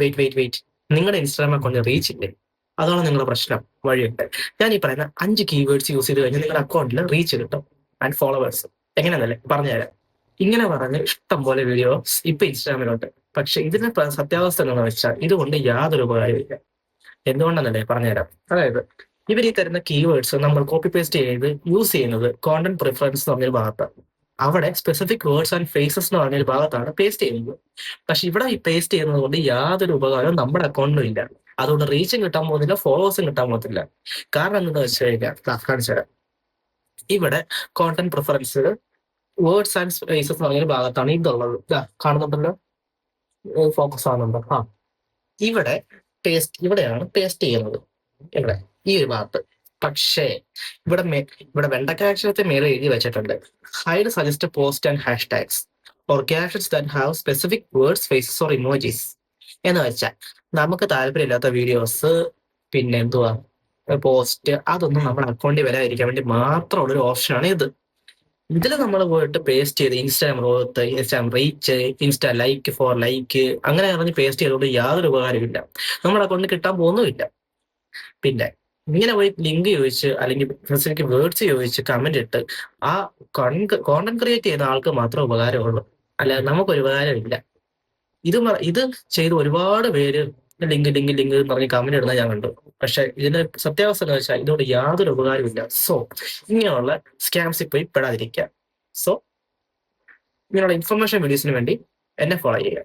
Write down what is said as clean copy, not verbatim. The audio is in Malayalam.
വെയിറ്റ്. നിങ്ങളുടെ ഇൻസ്റ്റാഗ്രാം അക്കൗണ്ട് റീച്ച് ഇല്ലേ? അതാണ് നിങ്ങളുടെ പ്രശ്നം. വഴിയുണ്ട്. ഞാൻ ഈ പറയുന്ന 5 കീവേഡ്സ് യൂസ് ചെയ്ത് കഴിഞ്ഞാൽ നിങ്ങളുടെ അക്കൗണ്ടിൽ റീച്ച് കിട്ടും ആൻഡ് ഫോളോവേഴ്സ്. എങ്ങനെയാണെന്നല്ലേ പറഞ്ഞുതരാം. ഇങ്ങനെ പറഞ്ഞ് ഇഷ്ടം പോലെ വീഡിയോസ് ഇപ്പൊ ഇൻസ്റ്റാഗ്രാമിലുണ്ട്. പക്ഷെ ഇതിന്റെ സത്യാവസ്ഥ എന്താണെന്ന് വെച്ചാൽ ഇതുകൊണ്ട് യാതൊരു ഉപകാരമില്ല. എന്തുകൊണ്ടാണെന്നല്ലേ പറഞ്ഞുതരാം. അതായത് ഇവർ ഈ തരുന്ന കീവേഡ്സ് നമ്മൾ കോപ്പി പേസ്റ്റ് ചെയ്ത് യൂസ് ചെയ്യുന്നത് കോണ്ടന്റ് പ്രിഫറൻസ് എന്ന് പറഞ്ഞൊരു ഭാഗത്താണ്. അവിടെ സ്പെസിഫിക് വേർഡ്സ് ആൻഡ് ഫേസസ് എന്ന് പറഞ്ഞൊരു ഭാഗത്താണ് പേസ്റ്റ് ചെയ്യുന്നത്. പക്ഷെ ഇവിടെ ഈ പേസ്റ്റ് ചെയ്യുന്നത് കൊണ്ട് യാതൊരു ഉപകാരവും നമ്മുടെ അക്കൗണ്ടിലും ഇല്ല. അതുകൊണ്ട് റീച്ചും കിട്ടാൻ പോകുന്നില്ല, ഫോളോവേഴ്സും കിട്ടാൻ പോകുന്നില്ല. കാരണം എന്താണെന്ന് വെച്ച് കഴിഞ്ഞാൽ കാണിച്ചു തരാം. ഇവിടെ content preference words and phrases എന്ന് പറഞ്ഞൊരു ഭാഗത്താണ് ഇതുള്ളത്. കാണുന്നുണ്ടല്ലോ, ഫോക്കസ് ആവുന്നുണ്ടോ? ഇവിടെ ഇവിടെയാണ് പേസ്റ്റ് ചെയ്യുന്നത്. ഇവിടെ ഈ ഒരു ഭാഗത്ത്. പക്ഷേ ഇവിടെ വെണ്ടക്ക അക്ഷരത്തെ മേലെ എഴുതി വെച്ചിട്ടുണ്ട് hide suggest post and hashtags or captions that have specific words phrases or emojis. എന്ന് വെച്ചാൽ നമുക്ക് താല്പര്യമില്ലാത്ത വീഡിയോസ്, പിന്നെ എന്തുവാ പോസ്റ്റ്, അതൊന്നും നമ്മുടെ അക്കൗണ്ടിൽ വരാതിരിക്കാൻ വേണ്ടി മാത്രമുള്ള ഒരു ഓപ്ഷനാണ് ഇത്. ഇതിൽ നമ്മൾ പോയിട്ട് പേസ്റ്റ് ചെയ്ത് Instagram റോത്ത്, Instagram reach, insta like for like അങ്ങനെ പറഞ്ഞ് പേസ്റ്റ് ചെയ്തുകൊണ്ട് യാതൊരു ഉപകാരമില്ല. നമ്മുടെ അക്കൗണ്ടിൽ കിട്ടാൻ പോകുന്നുമില്ല. പിന്നെ ഇങ്ങനെ പോയി ലിങ്ക് ചോദിച്ച് അല്ലെങ്കിൽ സ്പെസിഫിക് വേർഡ്സ് ചോദിച്ച് കമന്റ് ഇട്ട് ആ കോണ്ടന്റ് ക്രിയേറ്റ് ചെയ്യുന്ന ആൾക്ക് മാത്രമേ ഉപകാരമുള്ളൂ, അല്ലാതെ നമുക്കൊരു ഉപകാരമില്ല. ഇത് ചെയ്ത് ഒരുപാട് പേര് ലിങ്ക് ലിങ്ക് ലിങ്ക് എന്ന് പറഞ്ഞ് കമന്റ് ഇടുന്നത് ഞാൻ കണ്ടു. പക്ഷെ ഇതിന്റെ സത്യാവസ്ഥ എന്ന് വെച്ചാൽ ഇതുകൊണ്ട് യാതൊരു ഉപകാരമില്ല. സോ ഇങ്ങനെയുള്ള സ്കാംസിൽ പോയി പെടാതിരിക്കുക. സോ ഇങ്ങനെയുള്ള ഇൻഫർമേഷൻ വീഡിയോസിന് വേണ്ടി എന്നെ ഫോളോ ചെയ്യുക.